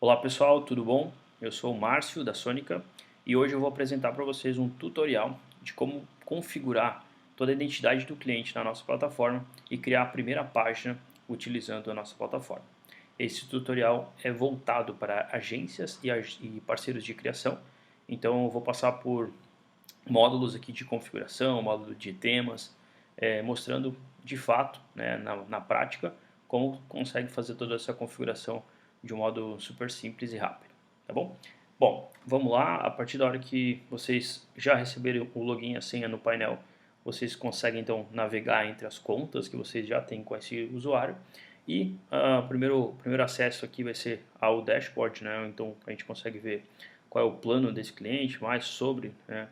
Olá pessoal, tudo bom? Eu sou o Márcio da Sônica e hoje eu vou apresentar para vocês um tutorial de como configurar toda a identidade do cliente na nossa plataforma e criar a primeira página utilizando a nossa plataforma. Esse tutorial é voltado para agências e parceiros de criação, então eu vou passar por módulos aqui de configuração, módulo de temas, mostrando de fato, né, na prática, como consegue fazer toda essa configuração de um modo super simples e rápido, tá bom? Bom, vamos lá, a partir da hora que vocês já receberem o login e a senha no painel, vocês conseguem então navegar entre as contas que vocês já têm com esse usuário e o primeiro acesso aqui vai ser ao dashboard, né? Então a gente consegue ver qual é o plano desse cliente, mais sobre, né,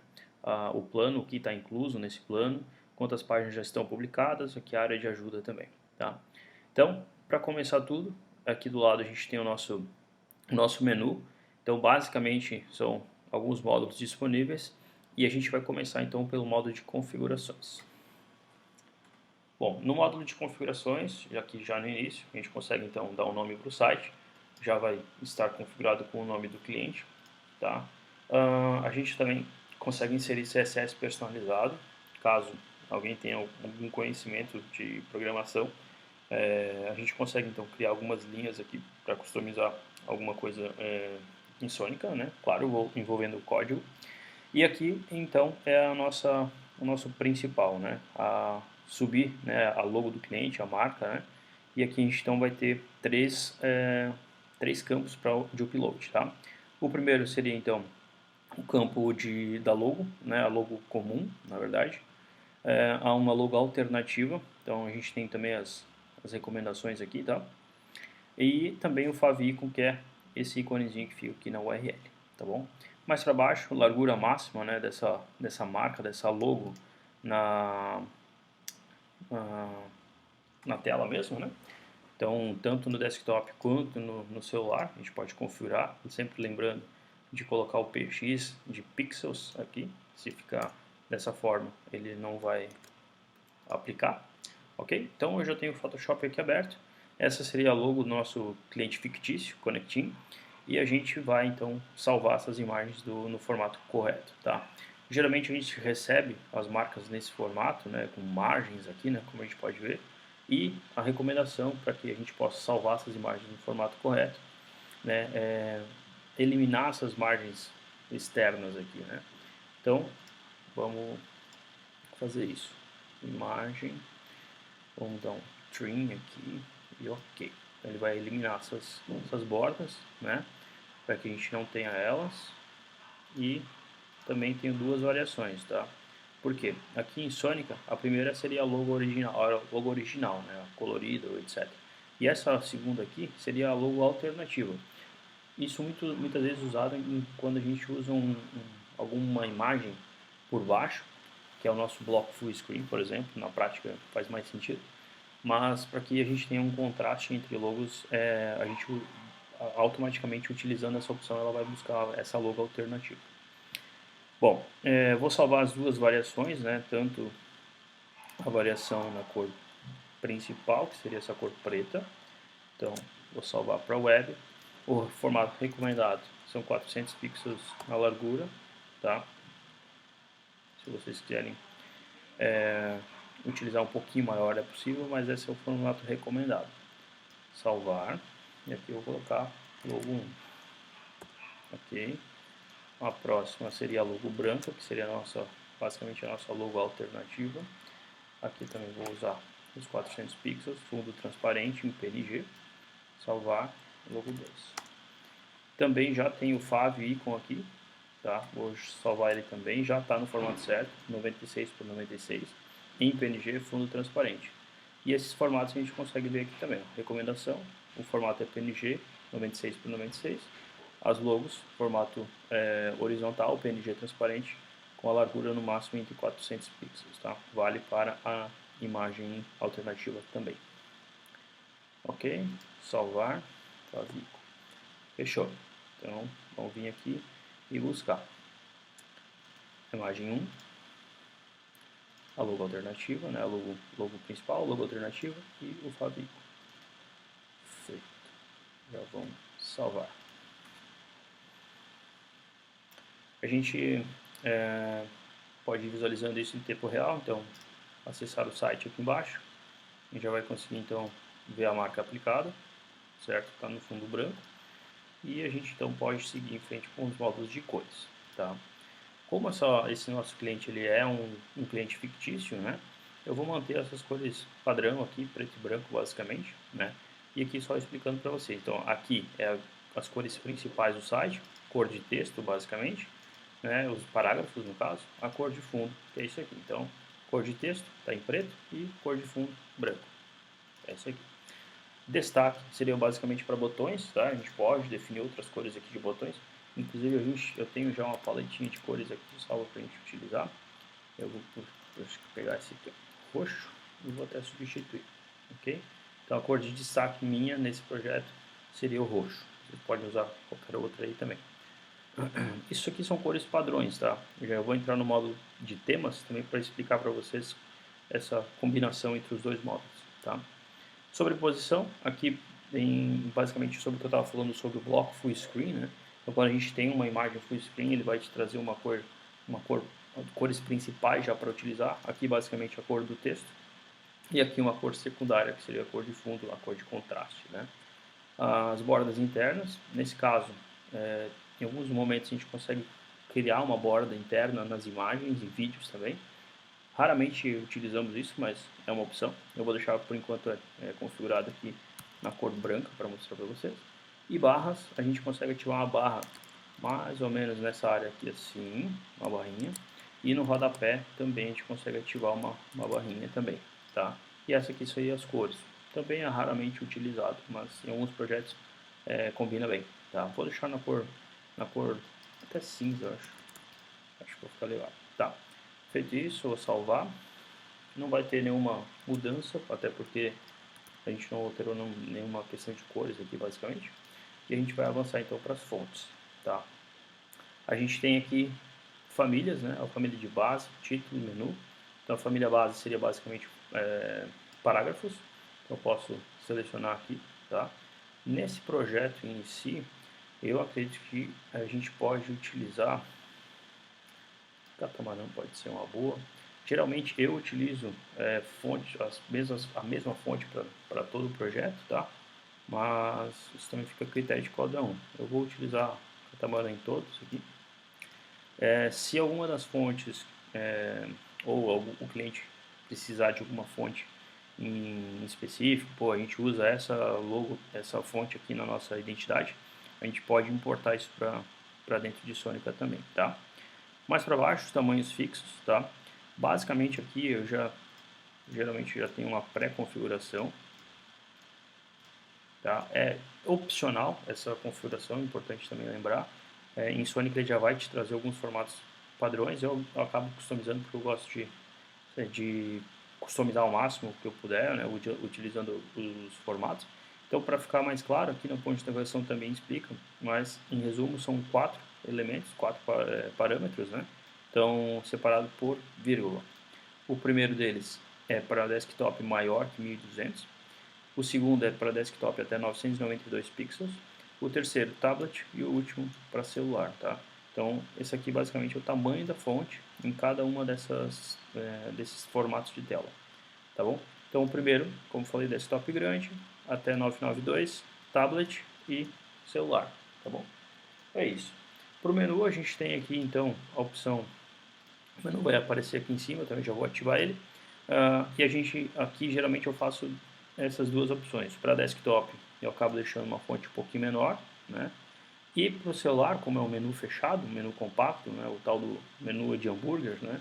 o plano, o que está incluso nesse plano, quantas páginas já estão publicadas, aqui a área de ajuda também. Tá? Então, para começar tudo, aqui do lado a gente tem o nosso menu. Então, basicamente, são alguns módulos disponíveis e a gente vai começar então pelo módulo de configurações. Bom, no módulo de configurações, aqui já no início, a gente consegue então dar um nome para o site, já vai estar configurado com o nome do cliente. Tá? A gente também consegue inserir CSS personalizado, caso alguém tenha algum conhecimento de programação. A gente consegue então criar algumas linhas aqui para customizar alguma coisa em Sônica, né? Claro, envolvendo o código. E aqui então é o nosso principal, né? A subir, né, a logo do cliente, a marca, né? E aqui a gente então vai ter três campos de upload, tá? O primeiro seria então o campo da logo, né? A logo comum, na verdade. Há uma logo alternativa, então a gente tem também as recomendações aqui, tá? E também o favicon, que é esse íconezinho que fica aqui na URL, tá bom? Mais para baixo, largura máxima, né, dessa marca, dessa logo na, na, na tela mesmo, né? Então, tanto no desktop quanto no celular, a gente pode configurar, sempre lembrando de colocar o px de pixels aqui, se ficar dessa forma, ele não vai aplicar, ok? Então, eu já tenho o Photoshop aqui aberto, essa seria a logo do nosso cliente fictício, Connectin, e a gente vai então salvar essas imagens no formato correto, tá? Geralmente a gente recebe as marcas nesse formato, né, com margens aqui, né, como a gente pode ver, e a recomendação para que a gente possa salvar essas imagens no formato correto, né, é eliminar essas margens externas aqui, né? Então, vamos fazer isso. Imagem, vamos dar um trim aqui e ok. Então, ele vai eliminar essas bordas, né, para que a gente não tenha elas. E também tenho duas variações, tá? Por quê? Aqui em Sônica, a primeira seria a logo original, né? Colorida, etc. E essa segunda aqui seria a logo alternativa. Isso muitas vezes usado quando a gente usa alguma imagem por baixo, que é o nosso bloco full screen, por exemplo. Na prática faz mais sentido. Mas para que a gente tenha um contraste entre logos, a gente automaticamente utilizando essa opção ela vai buscar essa logo alternativa. Bom, vou salvar as duas variações, né? Tanto a variação na cor principal, que seria essa cor preta. Então, vou salvar para web. O formato recomendado são 400 pixels na largura, tá? Se vocês quiserem utilizar um pouquinho maior é possível, mas esse é o formato recomendado. Salvar. E aqui eu vou colocar logo 1. Ok. A próxima seria a logo branca, que seria basicamente a nossa logo alternativa. Aqui também vou usar os 400 pixels, fundo transparente em PNG. Salvar, logo 2. Também já tem o favicon aqui, tá? Vou salvar ele também, já está no formato certo, 96 por 96, em PNG, fundo transparente. E esses formatos a gente consegue ver aqui também. Recomendação, o formato é PNG, 96 por 96. As logos, formato horizontal, PNG transparente, com a largura no máximo entre 400 pixels, tá? Vale para a imagem alternativa também. Ok, salvar, favicon. Fechou. Então, vamos vir aqui e buscar. Imagem 1, a logo alternativa, né? A logo principal, a logo alternativa e o favicon. Feito. Já vamos salvar. A gente pode ir visualizando isso em tempo real, então acessar o site aqui embaixo, a gente já vai conseguir então ver a marca aplicada, certo? Está no fundo branco, e a gente então pode seguir em frente com os módulos de cores, tá? Como esse nosso cliente ele é um cliente fictício, né? Eu vou manter essas cores padrão aqui, preto e branco basicamente, né? E aqui só explicando para vocês. Então aqui é as cores principais do site, cor de texto basicamente, né? Os parágrafos no caso, a cor de fundo, que é isso aqui. Então cor de texto está em preto e cor de fundo branco, é isso aqui. Destaque seriam basicamente para botões, tá? A gente pode definir outras cores aqui de botões. Inclusive eu tenho já uma paletinha de cores aqui salva para a gente utilizar. Eu vou pegar esse aqui, ó, roxo, e vou até substituir, ok? Então a cor de destaque minha nesse projeto seria o roxo. Você pode usar qualquer outra aí também. Isso aqui são cores padrões, tá? Eu já vou entrar no módulo de temas também para explicar para vocês essa combinação entre os dois módulos, tá? Sobreposição, aqui tem basicamente sobre o que eu estava falando sobre o bloco full screen, né? Então quando a gente tem uma imagem full screen, ele vai te trazer cores principais já para utilizar. Aqui basicamente a cor do texto e aqui uma cor secundária que seria a cor de fundo, a cor de contraste, né? As bordas internas, nesse caso, em alguns momentos a gente consegue criar uma borda interna nas imagens e vídeos também. Raramente utilizamos isso, mas é uma opção. Eu vou deixar por enquanto configurado aqui na cor branca para mostrar para vocês. E barras, a gente consegue ativar uma barra mais ou menos nessa área aqui assim, uma barrinha. E no rodapé também a gente consegue ativar uma barrinha também, tá? E essa aqui são as cores. Também é raramente utilizado, mas em alguns projetos combina bem, tá? Vou deixar na cor até cinza, eu acho. Acho que vai ficar legal. Tá. Feito isso, vou salvar. Não vai ter nenhuma mudança, até porque a gente não alterou nenhuma questão de cores aqui, basicamente. E a gente vai avançar então para as fontes, tá? A gente tem aqui famílias, né? A família de base, título e menu. Então a família base seria basicamente parágrafos. Então eu posso selecionar aqui, tá? Nesse projeto em si, eu acredito que a gente pode utilizar catamarã, pode ser uma boa. Geralmente eu utilizo a mesma fonte para todo o projeto, tá? Mas isso também fica a critério de cada um. Eu vou utilizar catamarã em todos aqui. Se alguma das fontes o cliente precisar de alguma fonte em específico, pô, a gente usa essa fonte aqui na nossa identidade, a gente pode importar isso para dentro de Sonica também, tá? Mais para baixo, os tamanhos fixos, tá? Basicamente aqui eu geralmente já tenho uma pré-configuração, tá? É opcional essa configuração, é importante também lembrar. Em Sonic ele já vai te trazer alguns formatos padrões, eu acabo customizando porque eu gosto de customizar ao máximo que eu puder, né, utilizando os formatos. Então, para ficar mais claro, aqui na ponte de navegação também explica, mas em resumo são 4 elementos, 4 parâmetros, né? Então, separado por vírgula. O primeiro deles é para desktop maior que 1200. O segundo é para desktop até 992 pixels. O terceiro, tablet. E o último, para celular, tá? Então, esse aqui basicamente é o tamanho da fonte em cada uma desses formatos de tela, tá bom? Então, o primeiro, como falei, desktop grande, até 992, tablet e celular, tá bom? É isso. Para o menu, a gente tem aqui, então, a opção, o menu vai aparecer aqui em cima, também já vou ativar ele. E a gente, aqui, geralmente eu faço essas duas opções. Para desktop, eu acabo deixando uma fonte um pouquinho menor, né? E para o celular, como é um menu fechado, um menu compacto, né, o tal do menu de hambúrguer, né,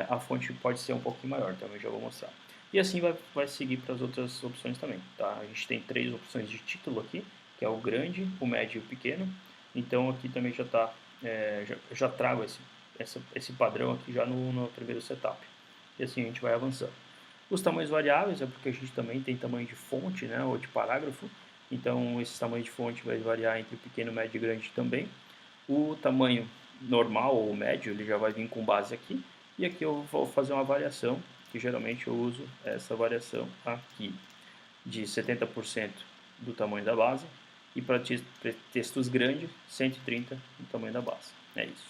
a fonte pode ser um pouquinho maior, também já vou mostrar. E assim vai seguir para as outras opções também. Tá? A gente tem 3 opções de título aqui, que é o grande, o médio e o pequeno. Então aqui também já trago esse padrão aqui já no primeiro setup. E assim a gente vai avançando. Os tamanhos variáveis é porque a gente também tem tamanho de fonte, né, ou de parágrafo. Então, esse tamanho de fonte vai variar entre pequeno, médio e grande também. O tamanho normal ou médio, ele já vai vir com base aqui. E aqui eu vou fazer uma variação, que geralmente eu uso essa variação aqui, de 70% do tamanho da base. E para textos grandes, 130 do tamanho da base. É isso.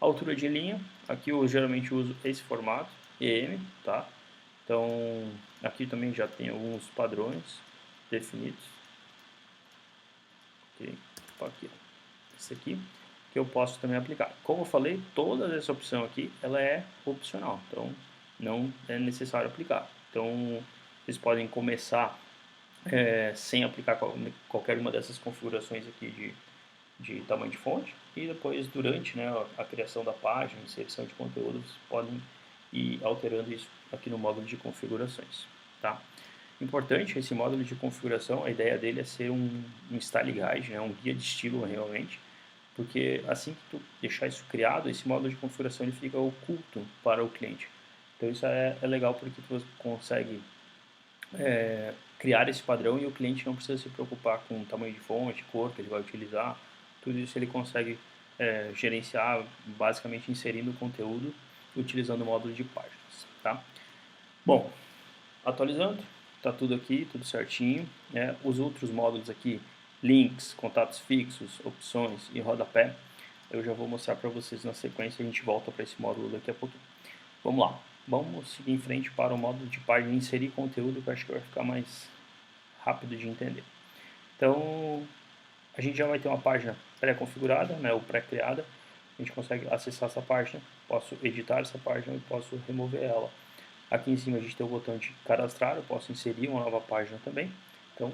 Altura de linha, aqui eu geralmente uso esse formato, EM, tá? Então, aqui também já tem alguns padrões definidos. Ok, aqui, esse aqui, que eu posso também aplicar. Como eu falei, toda essa opção aqui, ela é opcional, então não é necessário aplicar. Então, vocês podem começar sem aplicar qualquer uma dessas configurações aqui de tamanho de fonte, e depois, durante, né, a criação da página, inserção de conteúdo, vocês podem ir alterando isso aqui no módulo de configurações, tá? Importante, esse módulo de configuração, a ideia dele é ser um style guide, né, um guia de estilo realmente, porque assim que tu deixar isso criado, esse módulo de configuração ele fica oculto para o cliente. Então isso é legal porque tu consegue criar esse padrão e o cliente não precisa se preocupar com o tamanho de fonte, cor que ele vai utilizar, tudo isso ele consegue gerenciar basicamente inserindo o conteúdo utilizando o módulo de páginas, tá? Bom, atualizando, está tudo aqui, tudo certinho, né? Os outros módulos aqui, links, contatos fixos, opções e rodapé, eu já vou mostrar para vocês na sequência, a gente volta para esse módulo daqui a pouquinho. Vamos lá, vamos seguir em frente para o módulo de página inserir conteúdo, que eu acho que vai ficar mais rápido de entender. Então, a gente já vai ter uma página pré-configurada, né, ou pré-criada, a gente consegue acessar essa página, posso editar essa página e posso remover ela. Aqui em cima a gente tem o botão de cadastrar, eu posso inserir uma nova página também, então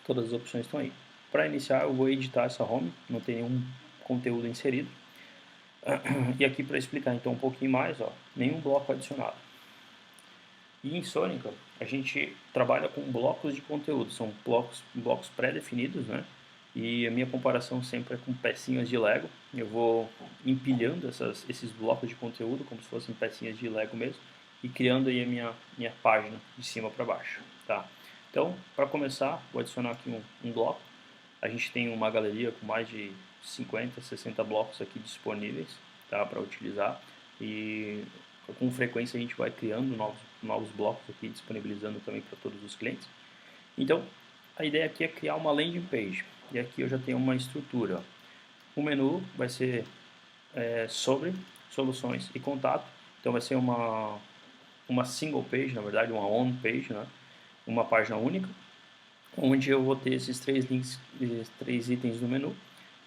todas as opções estão aí. Para iniciar eu vou editar essa home, não tem nenhum conteúdo inserido. E aqui para explicar então um pouquinho mais, ó, nenhum bloco adicionado. E em Sônica a gente trabalha com blocos de conteúdo, são blocos pré-definidos, né? E a minha comparação sempre é com pecinhas de Lego. Eu vou empilhando esses blocos de conteúdo como se fossem pecinhas de Lego mesmo e criando aí a minha página de cima para baixo, tá? Então, para começar, vou adicionar aqui um bloco. A gente tem uma galeria com mais de 50, 60 blocos aqui disponíveis, tá, para utilizar, e com frequência a gente vai criando novos blocos aqui, disponibilizando também para todos os clientes. Então, a ideia aqui é criar uma landing page, e aqui eu já tenho uma estrutura. O menu vai ser sobre soluções e contato, então vai ser uma single page, na verdade, uma on page, né? Uma página única, onde eu vou ter esses três links, esses três itens do menu,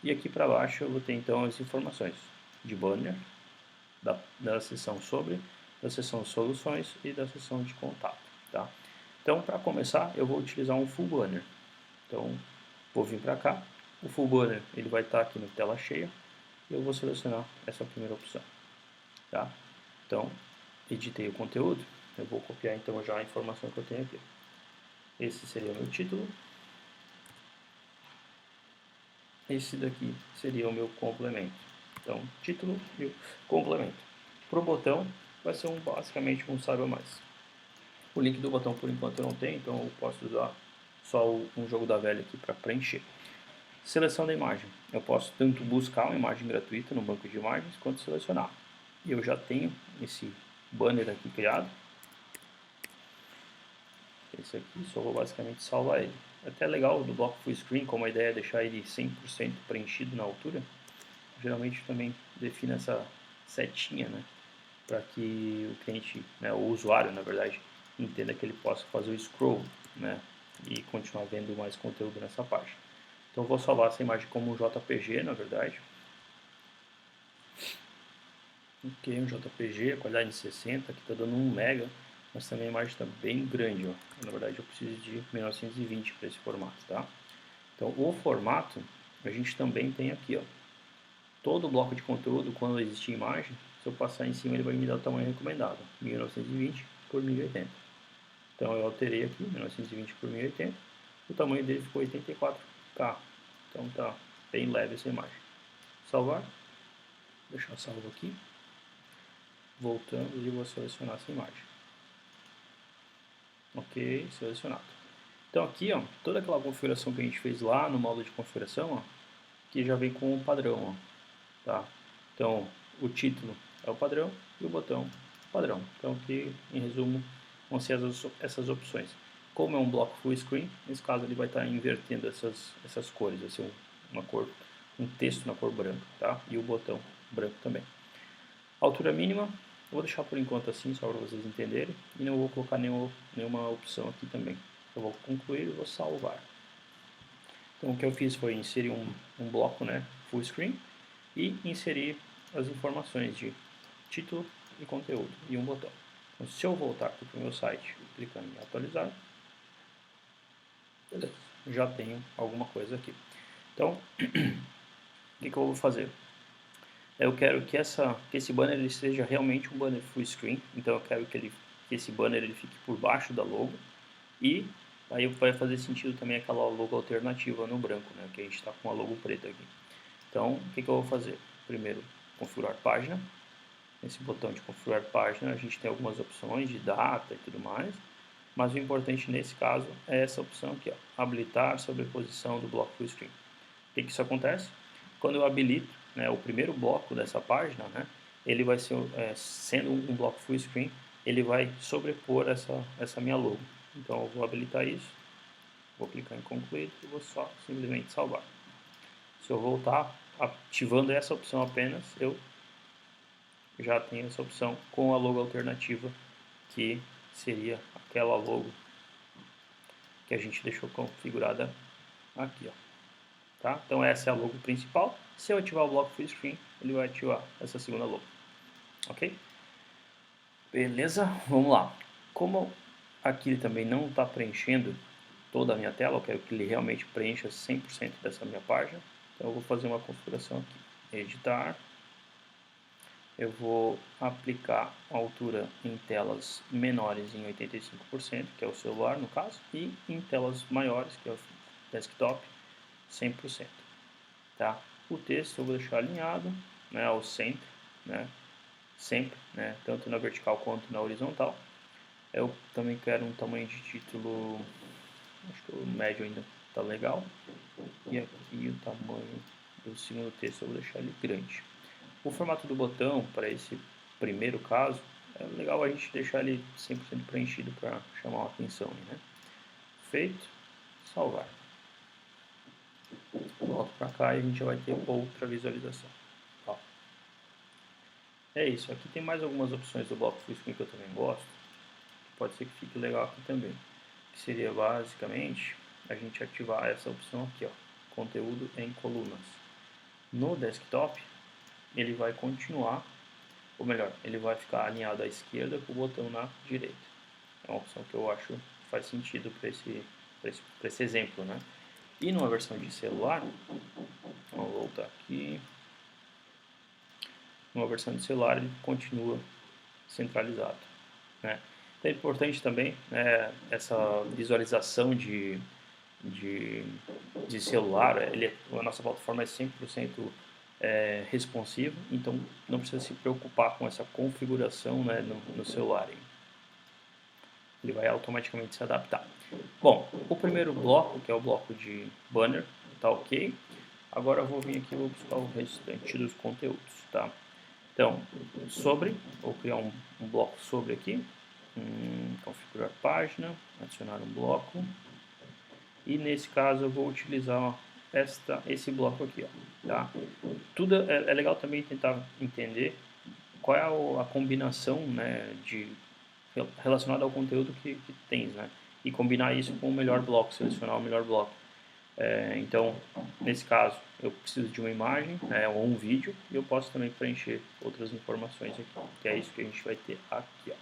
e aqui para baixo eu vou ter então as informações de banner, da seção sobre, da seção soluções e da seção de contato, tá? Então, para começar, eu vou utilizar um full banner. Então, vou vir para cá, o full banner ele vai estar aqui na tela cheia, e eu vou selecionar essa primeira opção, tá? Então, editei o conteúdo, eu vou copiar então já a informação que eu tenho aqui. Esse seria o meu título. Esse daqui seria o meu complemento. Então, título e o complemento. Para o botão, vai ser basicamente um saiba mais. O link do botão por enquanto eu não tenho, então eu posso usar só um jogo da velha aqui para preencher. Seleção da imagem. Eu posso tanto buscar uma imagem gratuita no banco de imagens, quanto selecionar. E eu já tenho esse banner aqui criado. Esse aqui, só vou basicamente salvar ele. É até legal do bloco full screen, como a ideia é deixar ele 100% preenchido na altura. Geralmente também define essa setinha, né, para que o cliente, né, o usuário, na verdade, entenda que ele possa fazer o scroll, né, e continuar vendo mais conteúdo nessa página. Então eu vou salvar essa imagem como um JPG, na verdade. Ok, um JPG, a qualidade de 60, aqui está dando 1 MB, mas também a imagem está bem grande, ó. Na verdade eu preciso de 1920 para esse formato, tá? Então o formato a gente também tem aqui, ó. Todo bloco de conteúdo, quando existir imagem, se eu passar em cima ele vai me dar o tamanho recomendado, 1920 por 1080. Então eu alterei aqui, 1920 por 1080, o tamanho dele ficou 84K. Então tá bem leve essa imagem. Salvar, deixar salvo aqui. Voltando e vou selecionar essa imagem. Ok, selecionado. Então aqui, ó, toda aquela configuração que a gente fez lá no módulo de configuração, ó, que já vem com o padrão, ó, tá? Então o título é o padrão e o botão padrão. Então aqui, em resumo, vão ser essas opções. Como é um bloco full screen, nesse caso ele vai estar invertendo essas cores, vai ser uma cor um texto na cor branca, tá? E o botão branco também. Altura mínima, eu vou deixar por enquanto assim, só para vocês entenderem, e não vou colocar nenhuma opção aqui também. Eu vou concluir e vou salvar. Então o que eu fiz foi inserir um bloco, né, full screen, e inserir as informações de título e conteúdo e um botão. Então, se eu voltar aqui para o meu site, clicando em atualizar, beleza, já tenho alguma coisa aqui. Então, o que eu vou fazer? Eu quero que esse banner ele seja realmente um banner full screen, então eu quero que esse banner ele fique por baixo da logo, e aí vai fazer sentido também aquela logo alternativa no branco, né, que a gente está com a logo preta aqui. Então, o que eu vou fazer? Primeiro, configurar página. Nesse botão de configurar página, a gente tem algumas opções de data e tudo mais, mas o importante nesse caso é essa opção aqui, ó, habilitar sobreposição do bloco full screen. O que isso acontece? Quando eu habilito, né, o primeiro bloco dessa página, né, ele vai ser, sendo um bloco full screen, ele vai sobrepor essa minha logo. Então eu vou habilitar isso, vou clicar em concluir e vou só simplesmente salvar. Se eu voltar ativando essa opção apenas, eu já tenho essa opção com a logo alternativa, que seria aquela logo que a gente deixou configurada aqui, ó. Tá? Então essa é a logo principal. Se eu ativar o bloco full screen, ele vai ativar essa segunda logo. Ok? Beleza? Vamos lá. Como aqui ele também não está preenchendo toda a minha tela, eu quero que ele realmente preencha 100% dessa minha página. Então eu vou fazer uma configuração aqui. Editar. Eu vou aplicar a altura em telas menores em 85%, que é o celular no caso, e em telas maiores, que é o desktop, 100%. Tá? O texto eu vou deixar alinhado, né, ao centro, né, sempre, né, tanto na vertical quanto na horizontal. Eu também quero um tamanho de título, acho que o médio ainda está legal. E aqui o tamanho do segundo texto eu vou deixar ele grande. O formato do botão, para esse primeiro caso, é legal a gente deixar ele 100% preenchido para chamar a atenção. Né? Feito, salvar. Volto para cá e a gente já vai ter outra visualização. Ó. É isso, aqui tem mais algumas opções do bloco full screen que eu também gosto, que pode ser que fique legal aqui também, que seria basicamente a gente ativar essa opção aqui, ó, conteúdo em colunas. No desktop, ele vai continuar, ou melhor, ele vai ficar alinhado à esquerda com o botão na direita. É uma opção que eu acho que faz sentido para esse exemplo, né? E numa versão de celular, vamos voltar aqui, numa versão de celular ele continua centralizado, né? Então é importante também, né, essa visualização de celular, a nossa plataforma é 100% responsiva, então não precisa se preocupar com essa configuração, né, no celular. Ele vai automaticamente se adaptar. Bom, o primeiro bloco, que é o bloco de banner, tá ok. Agora eu vou vir aqui e vou buscar o restante dos conteúdos, tá? Então, vou criar um bloco sobre aqui, configurar página, adicionar um bloco, e nesse caso eu vou utilizar esse bloco aqui, ó, tá? Tudo é legal também tentar entender qual é a combinação, né, relacionada ao conteúdo que tens, né? E combinar isso com o melhor bloco, selecionar o melhor bloco. Então, nesse caso, eu preciso de uma imagem, né, ou um vídeo, e eu posso também preencher outras informações aqui, que é isso que a gente vai ter aqui, ó.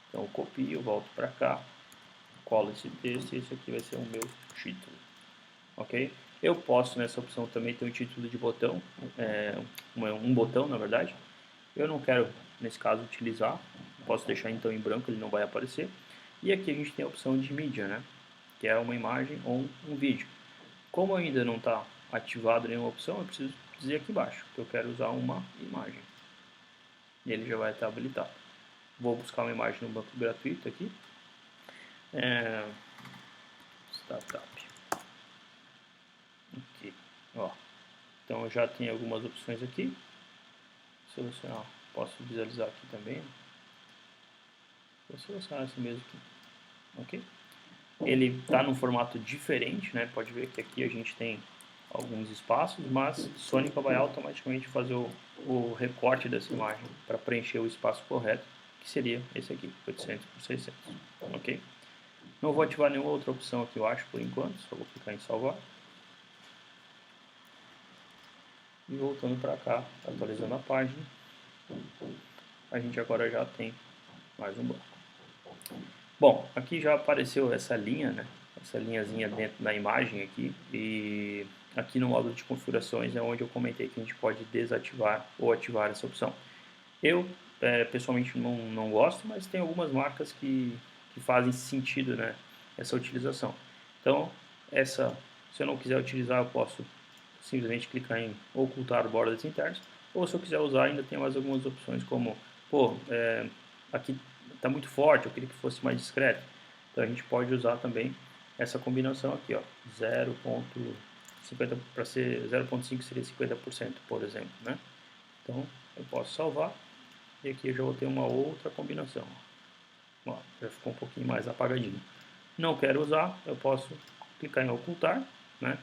Então, eu copio, volto para cá, colo esse texto e esse aqui vai ser o meu título, ok? Eu posso nessa opção também ter um título de botão, um botão na verdade. Eu não quero nesse caso utilizar, posso deixar então em branco, ele não vai aparecer. E aqui a gente tem a opção de mídia, né? Que é uma imagem ou um vídeo. Como ainda não está ativado nenhuma opção, eu preciso dizer aqui embaixo que eu quero usar uma imagem. E ele já vai estar habilitado. Vou buscar uma imagem no banco gratuito aqui. Startup. Aqui, ó. Então eu já tenho algumas opções aqui. Selecionar, posso visualizar aqui também. Vou selecionar esse mesmo aqui, ok? Ele está num formato diferente, né? Pode ver que aqui a gente tem alguns espaços, mas Sonica vai automaticamente fazer o recorte dessa imagem para preencher o espaço correto, que seria esse aqui, 800 por 600, ok? Não vou ativar nenhuma outra opção aqui, eu acho, por enquanto, só vou clicar em salvar. E voltando para cá, atualizando a página, a gente agora já tem mais um bloco. Bom, aqui já apareceu essa linha, né? Essa linhazinha dentro da imagem aqui, e aqui no módulo de configurações é onde eu comentei que a gente pode desativar ou ativar essa opção. Eu, pessoalmente, não gosto, mas tem algumas marcas que fazem sentido, né, essa utilização. Então, se eu não quiser utilizar, eu posso simplesmente clicar em ocultar bordas internas, ou se eu quiser usar, ainda tem mais algumas opções, como, aqui está muito forte, eu queria que fosse mais discreto. Então, a gente pode usar também essa combinação aqui, ó, 0.50 para ser 0.5 seria 50%, por exemplo, né? Então, eu posso salvar e aqui eu já vou ter uma outra combinação. Ó, já ficou um pouquinho mais apagadinho. Não quero usar, eu posso clicar em ocultar, né?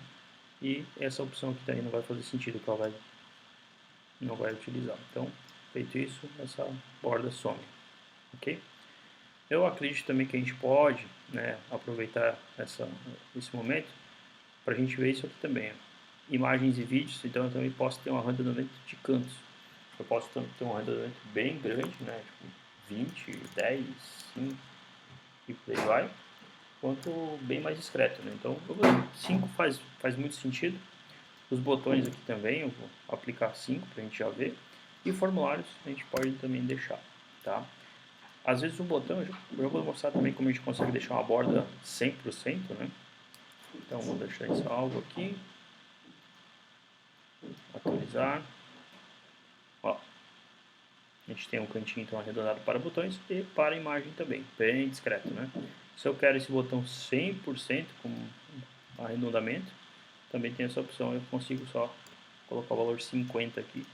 E essa opção aqui também não vai fazer sentido, que ela não vai utilizar. Então, feito isso, essa borda some, ok? Eu acredito também que a gente pode, né, aproveitar esse momento para a gente ver isso aqui também. Ó. Imagens e vídeos, então eu também posso ter um arredondamento de cantos. Eu posso ter um arredondamento bem grande, né, tipo 20, 10, 5 e por aí vai, quanto bem mais discreto, né? Então, 5 faz muito sentido. Os botões aqui também, eu vou aplicar 5 para a gente já ver. E formulários a gente pode também deixar, tá? Às vezes o botão, eu vou mostrar também como a gente consegue deixar uma borda 100%, né? Então, vou deixar em salvo aqui. Atualizar. Ó, a gente tem um cantinho então arredondado para botões e para imagem também, bem discreto, né? Se eu quero esse botão 100% com arredondamento, também tem essa opção, eu consigo só colocar o valor 50 aqui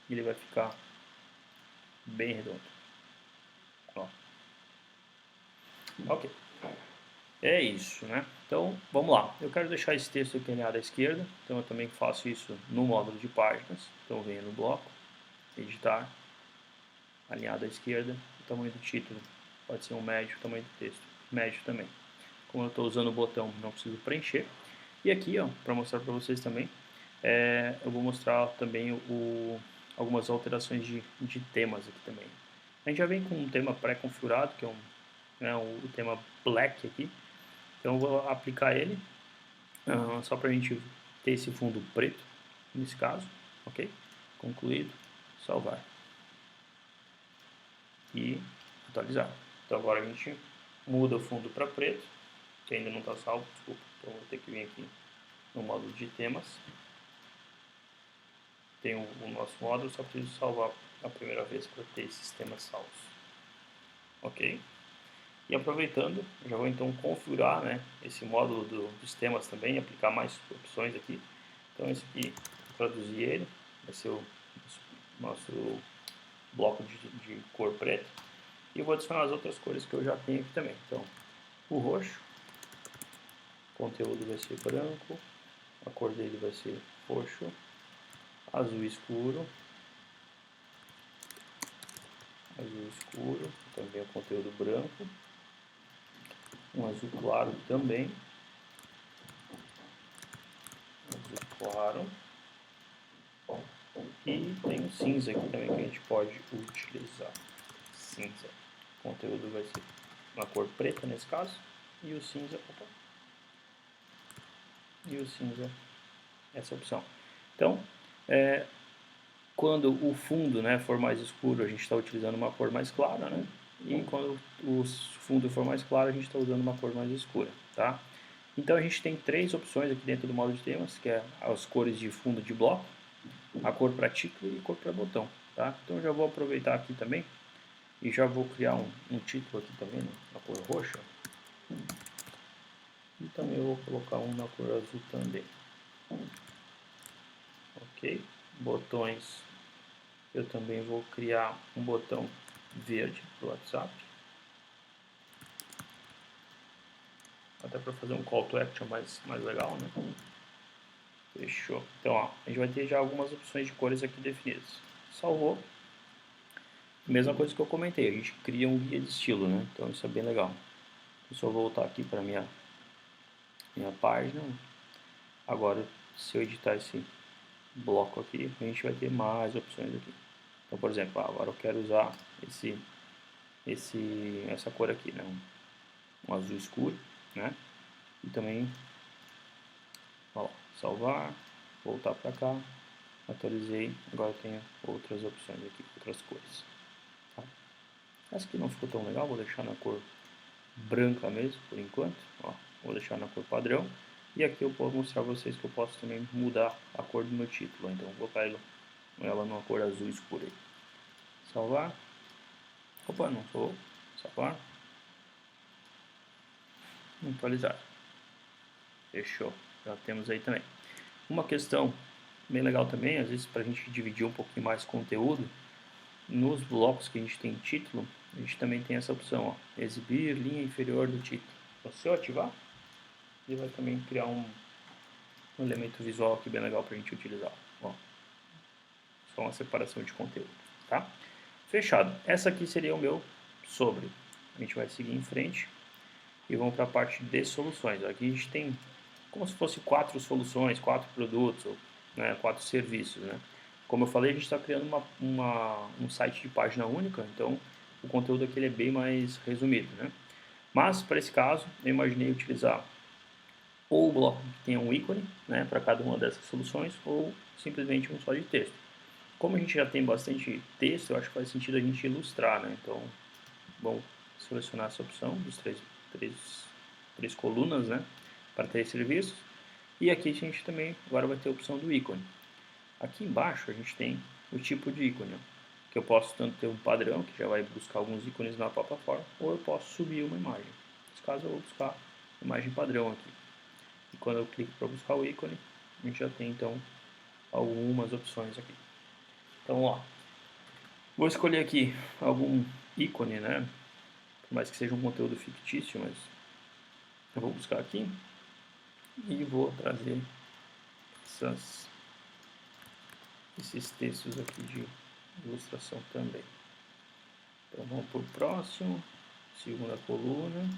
e ele vai ficar bem redondo. Ó. Ok. É isso, né? Então, vamos lá. Eu quero deixar esse texto aqui alinhado à esquerda, então eu também faço isso no módulo de páginas. Então, venho no bloco, editar, alinhado à esquerda, o tamanho do título pode ser um médio, o tamanho do texto médio também. Como eu estou usando o botão, não preciso preencher. E aqui, ó, para mostrar para vocês também, eu vou mostrar também algumas alterações de temas aqui também. A gente já vem com um tema pré-configurado, que é o tema Black aqui. Então eu vou aplicar ele, só para a gente ter esse fundo preto, nesse caso, ok? Concluído, salvar e atualizar. Então agora a gente muda o fundo para preto, que ainda não está salvo, desculpa, então vou ter que vir aqui no módulo de temas. Tem o nosso módulo, só preciso salvar a primeira vez para ter esses temas salvos. Ok? E aproveitando, já vou então configurar, né, esse módulo dos temas também, aplicar mais opções aqui. Então esse aqui, traduzir ele, vai ser o nosso bloco de cor preta. E eu vou adicionar as outras cores que eu já tenho aqui também. Então, o roxo, o conteúdo vai ser branco, a cor dele vai ser roxo, azul escuro, também o conteúdo branco, um azul claro também, azul claro, e tem um cinza aqui também que a gente pode utilizar, cinza, o conteúdo vai ser uma cor preta nesse caso, e o cinza, essa opção. Então, quando o fundo, né, for mais escuro, a gente está utilizando uma cor mais clara, né? E quando o fundo for mais claro, a gente está usando uma cor mais escura, tá? Então a gente tem três opções aqui dentro do módulo de temas, que é as cores de fundo de bloco, a cor para título e a cor para botão, tá? Então eu já vou aproveitar aqui também e já vou criar um título aqui também, né, na cor roxa. E também eu vou colocar um na cor azul também. Ok? Botões, eu também vou criar um botão verde do WhatsApp. Até para fazer um call to action mais legal, né? Fechou. Então, ó, a gente vai ter já algumas opções de cores aqui definidas. Salvou. Mesma coisa que eu comentei, a gente cria um guia de estilo, né? Então isso é bem legal. Se eu voltar aqui para minha página, agora se eu editar esse bloco aqui, a gente vai ter mais opções aqui. Então, por exemplo, agora eu quero usar essa cor aqui, né? Um azul escuro, né? E também, ó, salvar, voltar para cá, atualizei, agora eu tenho outras opções aqui, outras cores. Tá? Essa aqui não ficou tão legal, vou deixar na cor branca mesmo, por enquanto. Ó, vou deixar na cor padrão. E aqui eu posso mostrar a vocês que eu posso também mudar a cor do meu título. Então vou colocar ela numa cor azul escura. Salvar. Opa, não sou. Salvar. Atualizar. Fechou. Já temos aí também. Uma questão bem legal também, às vezes para a gente dividir um pouquinho mais conteúdo, nos blocos que a gente tem título, a gente também tem essa opção, ó, exibir linha inferior do título. Então, se eu ativar, ele vai também criar um elemento visual aqui bem legal para a gente utilizar. Ó, só uma separação de conteúdo, tá? Fechado. Essa aqui seria o meu sobre. A gente vai seguir em frente e vamos para a parte de soluções. Aqui a gente tem como se fosse 4 soluções, 4 produtos, né, 4 serviços, né? Como eu falei, a gente está criando um site de página única, então o conteúdo aqui ele é bem mais resumido, né? Mas, para esse caso, eu imaginei utilizar ou o bloco que tenha um ícone, né, para cada uma dessas soluções, ou simplesmente um só de texto. Como a gente já tem bastante texto, eu acho que faz sentido a gente ilustrar, né? Então, vamos selecionar essa opção dos três colunas, né, para 3 serviços. E aqui a gente também agora vai ter a opção do ícone. Aqui embaixo a gente tem o tipo de ícone, que eu posso tanto ter um padrão, que já vai buscar alguns ícones na plataforma, ou eu posso subir uma imagem. Nesse caso eu vou buscar a imagem padrão aqui. E quando eu clico para buscar o ícone, a gente já tem então algumas opções aqui. Então, ó, vou escolher aqui algum ícone, né? Por mais que seja um conteúdo fictício, mas eu vou buscar aqui e vou trazer esses textos aqui de ilustração também. Então vamos para o próximo, segunda coluna.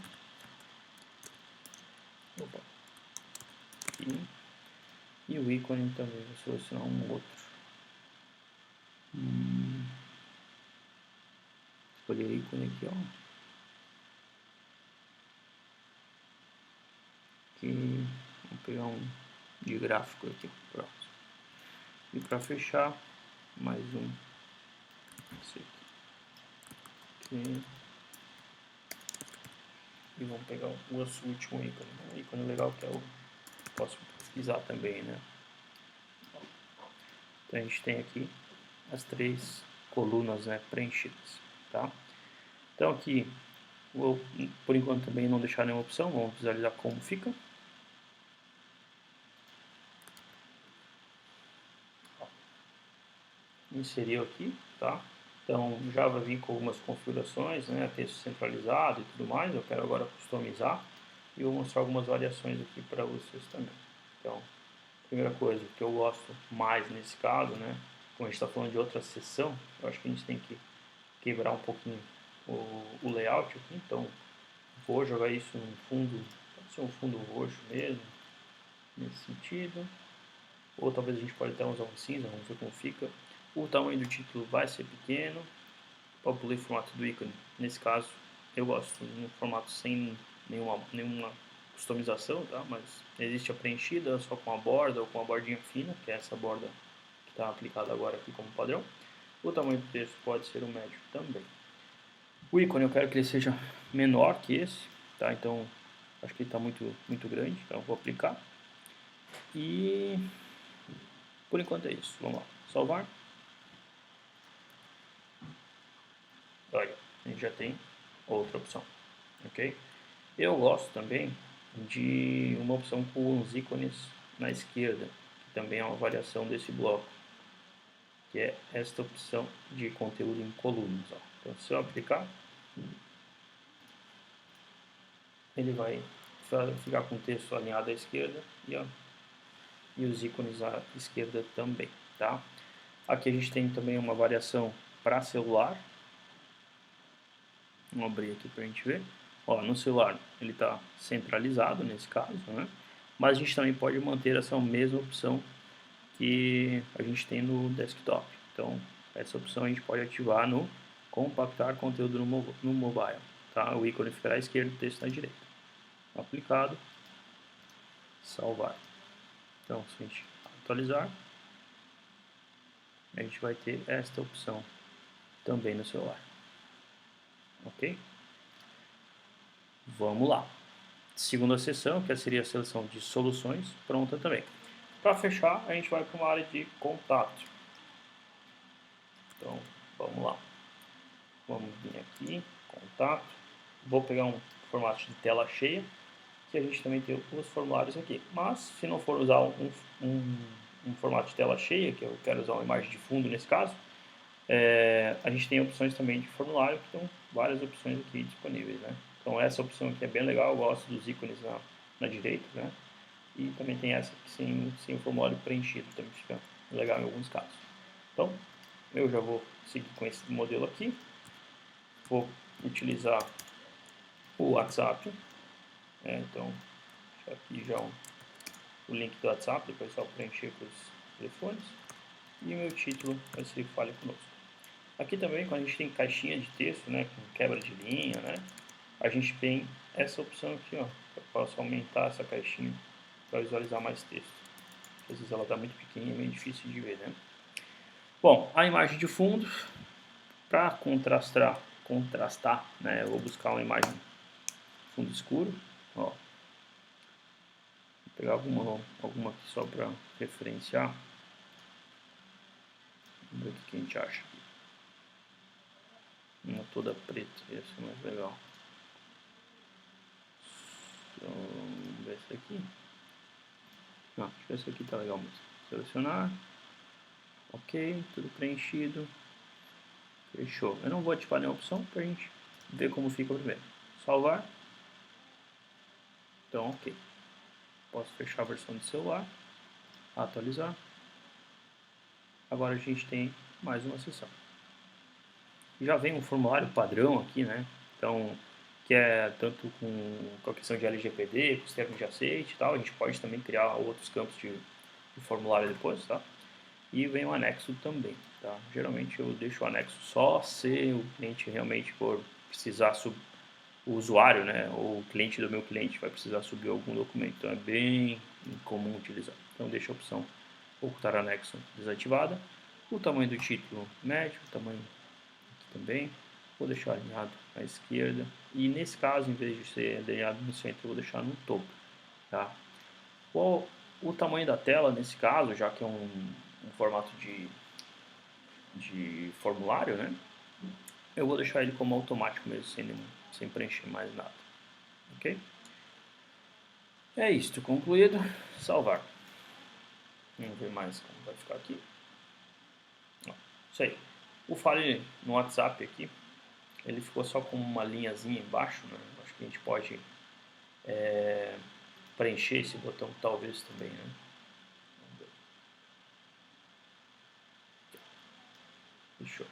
Opa, aqui. E o ícone também, vou selecionar um outro. Escolher ícone aqui, ó. Aqui, vou pegar um de gráfico aqui, pronto. E para fechar, mais um. Esse aqui. E vamos pegar o último ícone. Um ícone legal que eu posso pesquisar também, né? Então a gente tem aqui as 3 colunas, né, preenchidas, tá? Então aqui, vou por enquanto também não deixar nenhuma opção, vamos visualizar como fica. Inseriu aqui, tá? Então já vai vir com algumas configurações, né, texto centralizado e tudo mais. Eu quero agora customizar e vou mostrar algumas variações aqui para vocês também. Então, primeira coisa que eu gosto mais nesse caso, né, como a gente está falando de outra seção, eu acho que a gente tem que quebrar um pouquinho o layout aqui. Então vou jogar isso num fundo, pode ser um fundo roxo mesmo, nesse sentido. Ou talvez a gente pode até usar um cinza, vamos ver como fica. O tamanho do título vai ser pequeno. Populei o formato do ícone. Nesse caso, eu gosto no formato sem nenhuma customização, tá? Mas existe a preenchida só com a borda ou com a bordinha fina, que é essa borda que está aplicada agora aqui como padrão. O tamanho do texto pode ser o médio também. O ícone eu quero que ele seja menor que esse, tá? Então acho que ele está muito grande, então eu vou aplicar. E por enquanto é isso. Vamos lá, salvar. Olha, a gente já tem outra opção, ok? Eu gosto também de uma opção com os ícones na esquerda, que também é uma variação desse bloco, que é esta opção de conteúdo em colunas. Ó. Então, se eu aplicar, ele vai ficar com o texto alinhado à esquerda e ó, e os ícones à esquerda também, tá? Aqui a gente tem também uma variação para celular. Vamos abrir aqui para a gente ver. Ó, no celular ele está centralizado nesse caso, né? Mas a gente também pode manter essa mesma opção que a gente tem no desktop. Então, essa opção a gente pode ativar no compactar conteúdo no mobile. Tá? O ícone ficará à esquerda, o texto na direita. Aplicado, salvar. Então, se a gente atualizar, a gente vai ter esta opção também no celular. Ok? Vamos lá. Segunda seção, que seria a seleção de soluções, pronta também. Para fechar, a gente vai para uma área de contato. Então, vamos lá. Vamos vir aqui, contato. Vou pegar um formato de tela cheia, que a gente também tem os formulários aqui. Mas, se não for usar um formato de tela cheia, que eu quero usar uma imagem de fundo nesse caso, a gente tem opções também de formulário, que estão várias opções aqui disponíveis, né? Então, essa opção aqui é bem legal, eu gosto dos ícones na direita, né? E também tem essa aqui sem o formulário preenchido, também fica legal em alguns casos. Então, eu já vou seguir com esse modelo aqui. Vou utilizar o WhatsApp. Então, aqui já o link do WhatsApp, depois só preencher com os telefones. E o meu título vai ser Fale Conosco. Aqui também, quando a gente tem caixinha de texto, né, com quebra de linha, né, a gente tem essa opção aqui, ó. Eu posso aumentar essa caixinha para visualizar mais texto. Às vezes ela está muito pequenininha, é meio difícil de ver, né? Bom, a imagem de fundo, para contrastar, né, eu vou buscar uma imagem de fundo escuro, ó. Vou pegar alguma aqui só para referenciar. Vamos ver o que a gente acha. Uma toda preta, ia ser mais legal. Então, vamos ver essa aqui. Não, acho que essa aqui tá legal mesmo. Selecionar. Ok, tudo preenchido. Fechou. Eu não vou ativar nenhuma opção para a gente ver como fica primeiro. Salvar. Então, ok. Posso fechar a versão de celular. Atualizar. Agora a gente tem mais uma seção. Já vem um formulário padrão aqui, né? Então, que é tanto com a questão de LGPD, com os termos de aceite e tal. A gente pode também criar outros campos de formulário depois, tá? E vem o anexo também, tá? Geralmente eu deixo o anexo só se o cliente realmente for precisar o usuário, né, ou o cliente do meu cliente vai precisar subir algum documento, então é bem comum utilizar. Então deixa a opção ocultar anexo desativada. O tamanho do título médio, o tamanho aqui também, vou deixar alinhado à esquerda e nesse caso, em vez de ser alinhado no centro, eu vou deixar no topo, tá? O tamanho da tela, nesse caso, já que é um formato de formulário, né? Eu vou deixar ele como automático mesmo, sem preencher mais nada. Ok? É isto, concluído. Salvar. Vamos ver mais como vai ficar aqui. Isso aí. O Fale no WhatsApp aqui, ele ficou só com uma linhazinha embaixo, né? Acho que a gente pode preencher esse botão talvez também, né? Fechou.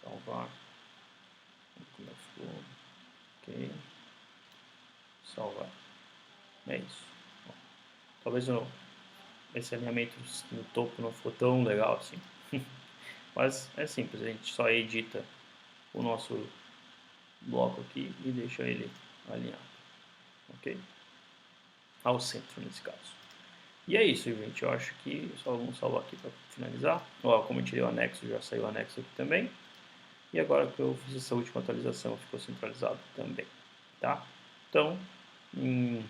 Salvar. Como é que ficou? Ok. Salvar. É isso. Bom, talvez esse alinhamento no topo não ficou tão legal assim. Mas é simples, a gente só edita o nosso bloco aqui e deixa ele alinhado. Ok? Ao centro nesse caso. E é isso, gente. Eu acho que só vamos salvar aqui para finalizar. Ó, como eu tirei o anexo, já saiu o anexo aqui também. E agora que eu fiz essa última atualização, ficou centralizado também. Tá? Então, em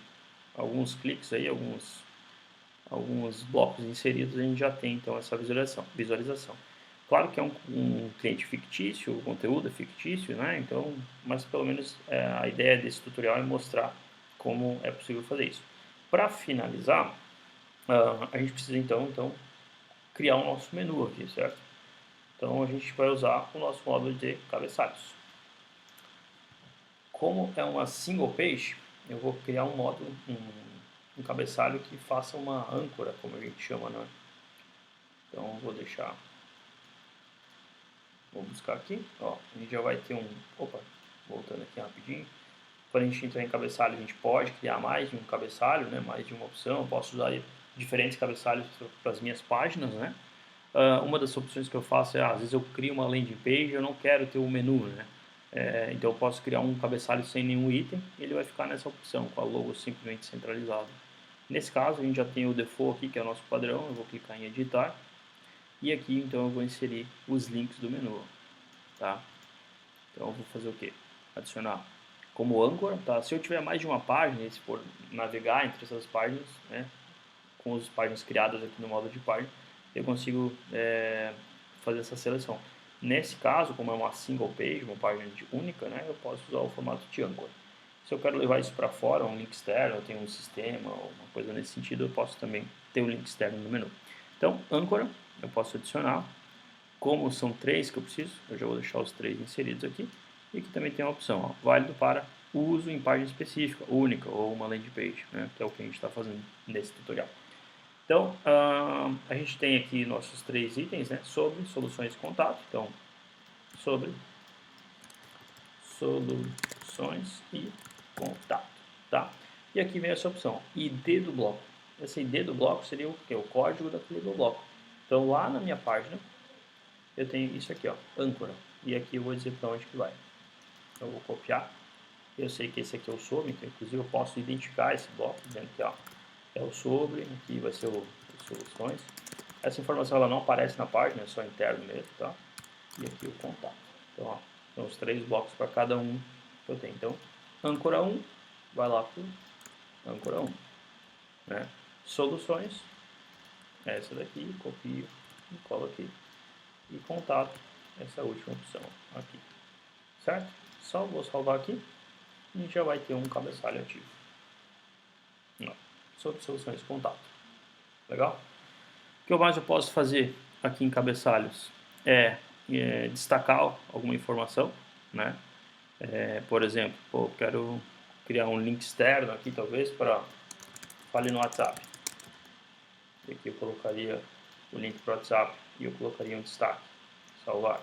alguns cliques aí, alguns blocos inseridos, a gente já tem então essa visualização. Claro que é um cliente fictício, o conteúdo é fictício, né? Então, mas pelo menos a ideia desse tutorial é mostrar como é possível fazer isso. Para finalizar, a gente precisa então criar o nosso menu aqui, certo? Então a gente vai usar o nosso módulo de cabeçalhos. Como é uma single page, eu vou criar um módulo, um cabeçalho que faça uma âncora, como a gente chama, né? Então vou buscar aqui, ó, a gente já vai ter voltando aqui rapidinho. Quando a gente entrar em cabeçalho, a gente pode criar mais de um cabeçalho, né? Mais de uma opção, eu posso usar diferentes cabeçalhos para as minhas páginas, né? Uma das opções que eu faço é, às vezes eu crio uma landing page e eu não quero ter o menu, né? Então eu posso criar um cabeçalho sem nenhum item e ele vai ficar nessa opção, com a logo simplesmente centralizada. Nesse caso a gente já tem o default aqui, que é o nosso padrão, eu vou clicar em editar e aqui então eu vou inserir os links do menu, tá? Então eu vou fazer o que? Adicionar como âncora, tá? Se eu tiver mais de uma página, e se for navegar entre essas páginas, né, com as páginas criadas aqui no modo de página, eu consigo fazer essa seleção. Nesse caso, como é uma single page, uma página única, né, eu posso usar o formato de âncora. Se eu quero levar isso para fora, um link externo, eu tenho um sistema, uma coisa nesse sentido, eu posso também ter um link externo no menu. Então, âncora, eu posso adicionar. Como são 3 que eu preciso, eu já vou deixar os 3 inseridos aqui. E aqui também tem a opção, ó, válido para uso em página específica, única ou uma landing page, né, que é o que a gente está fazendo nesse tutorial. Então, a gente tem aqui nossos 3 itens, né, sobre soluções de contato. Então, sobre soluções e contato, tá? E aqui vem essa opção, ID do bloco. Esse ID do bloco seria o que? O código daquele do bloco. Então, lá na minha página, eu tenho isso aqui, ó, âncora. E aqui eu vou dizer para onde que vai. Então, eu vou copiar. Eu sei que esse aqui é o sobre, então, inclusive eu posso identificar esse bloco, dizendo que ó, é o sobre, aqui vai ser o soluções. Essa informação ela não aparece na página, é só interno mesmo, tá? E aqui o contato. Então, ó, são os 3 blocos para cada um que eu tenho. Então, âncora 1, vai lá para o âncora 1. Né? Soluções, essa daqui, copio e colo aqui. E contato, essa última opção aqui. Certo? Só vou salvar aqui e já vai ter um cabeçalho ativo. Não. Sobre soluções de contato. Legal? O que mais eu posso fazer aqui em cabeçalhos é destacar alguma informação, né? Por exemplo, quero criar um link externo aqui talvez para falar no WhatsApp. E aqui eu colocaria o link para o WhatsApp e eu colocaria um destaque, salvar.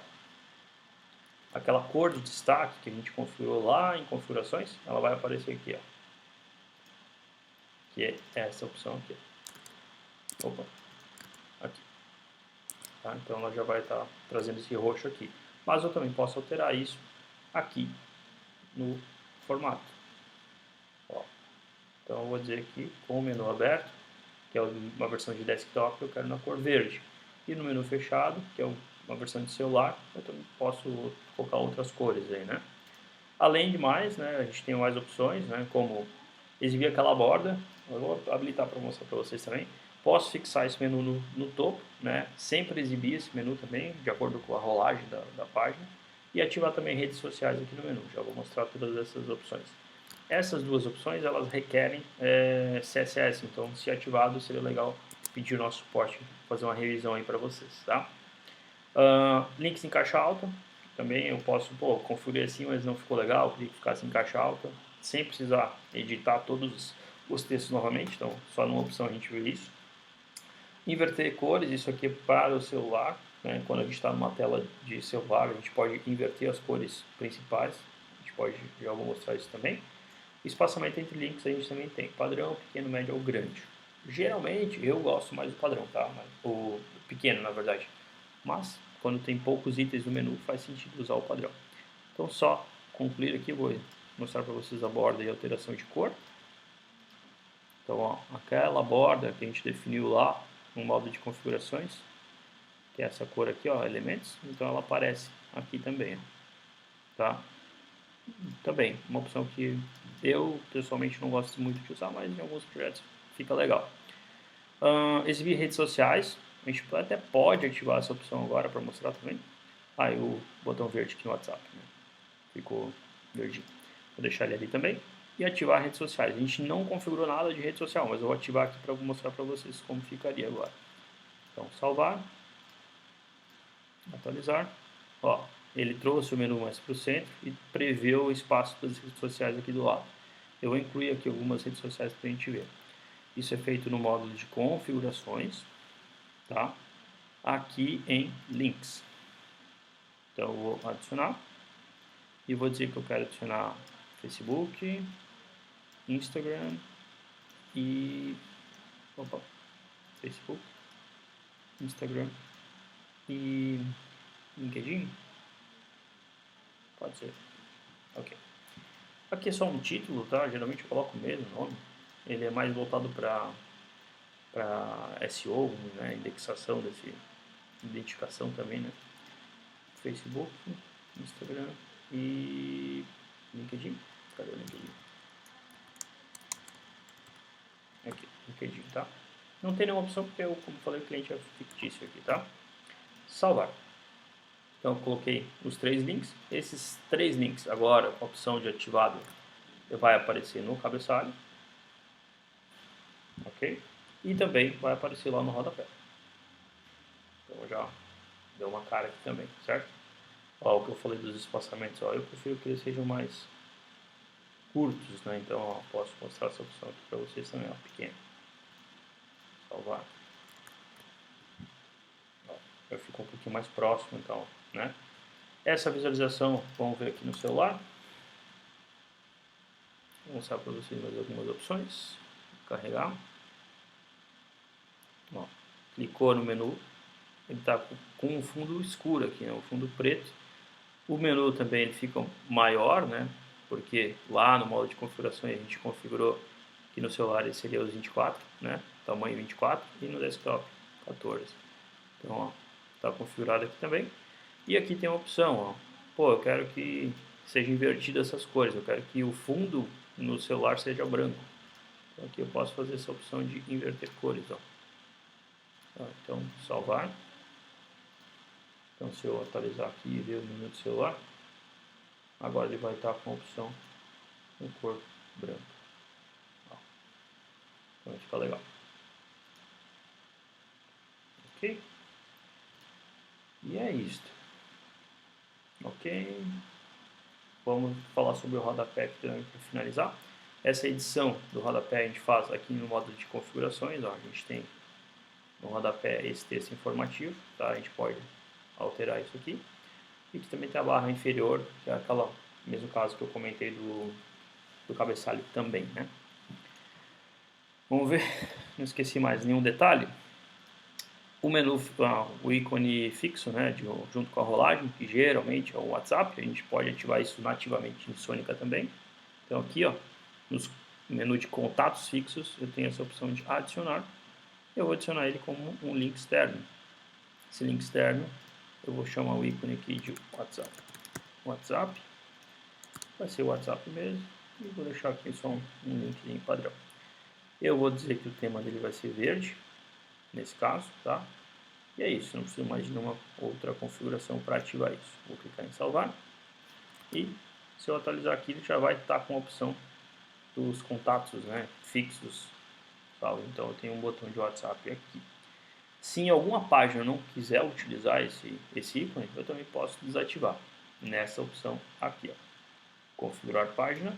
Aquela cor de destaque que a gente configurou lá em configurações, ela vai aparecer aqui, ó. Que é essa opção aqui. Opa, aqui. Tá? Então ela já vai estar trazendo esse roxo aqui. Mas eu também posso alterar isso aqui no formato. Ó. Então eu vou dizer aqui, com o menu aberto, que é uma versão de desktop, eu quero na cor verde. E no menu fechado, que é uma versão de celular, eu também posso colocar outras cores aí, né? Além de mais, né, a gente tem mais opções, né, como exibir aquela borda. Eu vou habilitar para mostrar para vocês também. Posso fixar esse menu no topo, né, sempre exibir esse menu também, de acordo com a rolagem da página. E ativar também redes sociais aqui no menu. Já vou mostrar todas essas opções. Essas duas opções, elas requerem CSS, então se ativado seria legal pedir o nosso suporte, fazer uma revisão aí para vocês, tá? Links em caixa alta, também eu posso, configurar assim, mas não ficou legal, queria que ficasse em caixa alta, sem precisar editar todos os textos novamente, então só numa opção a gente vê isso. Inverter cores, isso aqui é para o celular, né? Quando a gente está numa tela de celular, a gente pode inverter as cores principais, a gente pode, já vou mostrar isso também. Espaçamento entre links a gente também tem, padrão, pequeno, médio ou grande. Geralmente eu gosto mais do padrão, tá? O pequeno, na verdade. Mas quando tem poucos itens no menu, faz sentido usar o padrão. Então só concluir aqui, vou mostrar para vocês a borda e a alteração de cor. Então ó, aquela borda que a gente definiu lá no modo de configurações, que é essa cor aqui, ó, elementos, então ela aparece aqui também, ó, tá? Também, uma opção que eu pessoalmente não gosto muito de usar, mas em alguns projetos fica legal. Exibir redes sociais, a gente até pode ativar essa opção agora para mostrar também. E o botão verde aqui no WhatsApp, né? Ficou verdinho. Vou deixar ele ali também. E ativar redes sociais. A gente não configurou nada de rede social, mas eu vou ativar aqui para mostrar para vocês como ficaria agora. Então, salvar. Atualizar. Ó, ele trouxe o menu mais para o centro e preveu o espaço das redes sociais aqui do lado. Eu vou incluir aqui algumas redes sociais para a gente ver. Isso é feito no módulo de configurações, tá? Aqui em links. Então eu vou adicionar e vou dizer que eu quero adicionar Facebook, Instagram e Facebook, Instagram e LinkedIn. Pode ser. Ok. Aqui é só um título, tá? Geralmente eu coloco o mesmo nome. Ele é mais voltado para SEO, né? Indexação desse, identificação também, né? Facebook, Instagram e LinkedIn. Cadê o LinkedIn? Aqui, LinkedIn, tá? Não tem nenhuma opção porque, como falei, o cliente é fictício aqui, tá? Salvar. Então eu coloquei os 3 links. Esses 3 links agora, a opção de ativado vai aparecer no cabeçalho, ok? E também vai aparecer lá no rodapé. Então já deu uma cara aqui também, certo? Ó, o que eu falei dos espaçamentos, ó, eu prefiro que eles sejam mais curtos, né? Então ó, posso mostrar essa opção aqui para vocês também, ó, pequeno. Salvar. Ó, eu fico um pouquinho mais próximo, então, né? Essa visualização, vamos ver aqui no celular. Vou mostrar para vocês mais algumas opções. Carregar. Ó, clicou no menu, ele está com um fundo escuro aqui, né? O fundo preto. O menu também ele fica maior, né? Porque lá no modo de configuração a gente configurou que no celular ele seria os 24, né? Tamanho 24 e no desktop 14. Então, ó, está configurado aqui também. E aqui tem uma opção, ó. Pô, eu quero que seja invertido essas cores. Eu quero que o fundo no celular seja branco. Então aqui eu posso fazer essa opção de inverter cores, ó. Então, salvar. Então, se eu atualizar aqui e ver o menu do celular, agora ele vai estar com a opção em cor branca. Então vai ficar legal. Ok? E é isto. Ok? Vamos falar sobre o rodapé aqui também para finalizar. Essa edição do rodapé a gente faz aqui no módulo de configurações. Ó, a gente tem no rodapé esse texto informativo, tá? A gente pode alterar isso aqui. E que também tem a barra inferior, que é aquela mesmo caso que eu comentei do cabeçalho também, né? Vamos ver, não esqueci mais nenhum detalhe. O menu, o ícone fixo, né, junto com a rolagem, que geralmente é o WhatsApp, a gente pode ativar isso nativamente em Sonica também. Então aqui, ó, no menu de contatos fixos, eu tenho essa opção de adicionar. Eu vou adicionar ele como um link externo. Esse link externo, eu vou chamar o ícone aqui de WhatsApp. WhatsApp, vai ser o WhatsApp mesmo, e vou deixar aqui só um linkzinho padrão. Eu vou dizer que o tema dele vai ser verde, nesse caso, tá? E é isso, não preciso mais de nenhuma outra configuração para ativar isso. Vou clicar em salvar e se eu atualizar aqui ele já vai estar com a opção dos contatos, né, fixos, salvo. Então eu tenho um botão de WhatsApp aqui. Se em alguma página eu não quiser utilizar esse ícone, eu também posso desativar nessa opção aqui, ó. Configurar página,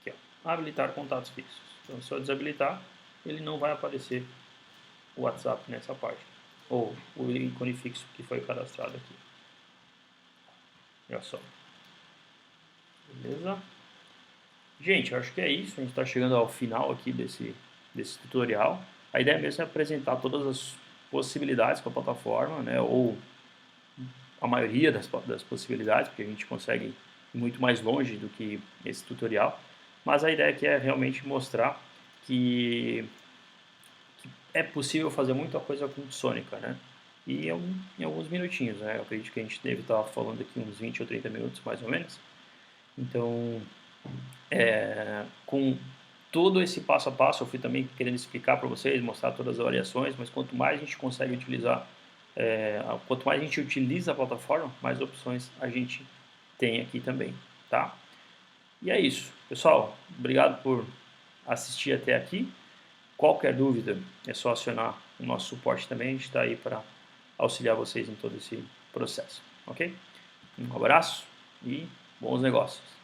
aqui, ó, habilitar contatos fixos. Então se eu desabilitar, ele não vai aparecer o WhatsApp nessa página, ou o ícone fixo que foi cadastrado aqui. Olha só. Beleza? Gente, acho que é isso. A gente está chegando ao final aqui desse tutorial. A ideia mesmo é apresentar todas as possibilidades com a plataforma, né? Ou a maioria das possibilidades, porque a gente consegue ir muito mais longe do que esse tutorial. Mas a ideia aqui é realmente mostrar que é possível fazer muita coisa com Sonica, né? E em alguns minutinhos, né? Eu acredito que a gente deve estar falando aqui uns 20 ou 30 minutos, mais ou menos. Então, com todo esse passo a passo, eu fui também querendo explicar para vocês, mostrar todas as variações, mas quanto mais a gente consegue utilizar, quanto mais a gente utiliza a plataforma, mais opções a gente tem aqui também, tá? E é isso, pessoal. Obrigado por assistir até aqui. Qualquer dúvida é só acionar o nosso suporte também, a gente está aí para auxiliar vocês em todo esse processo, ok? Um abraço e bons negócios!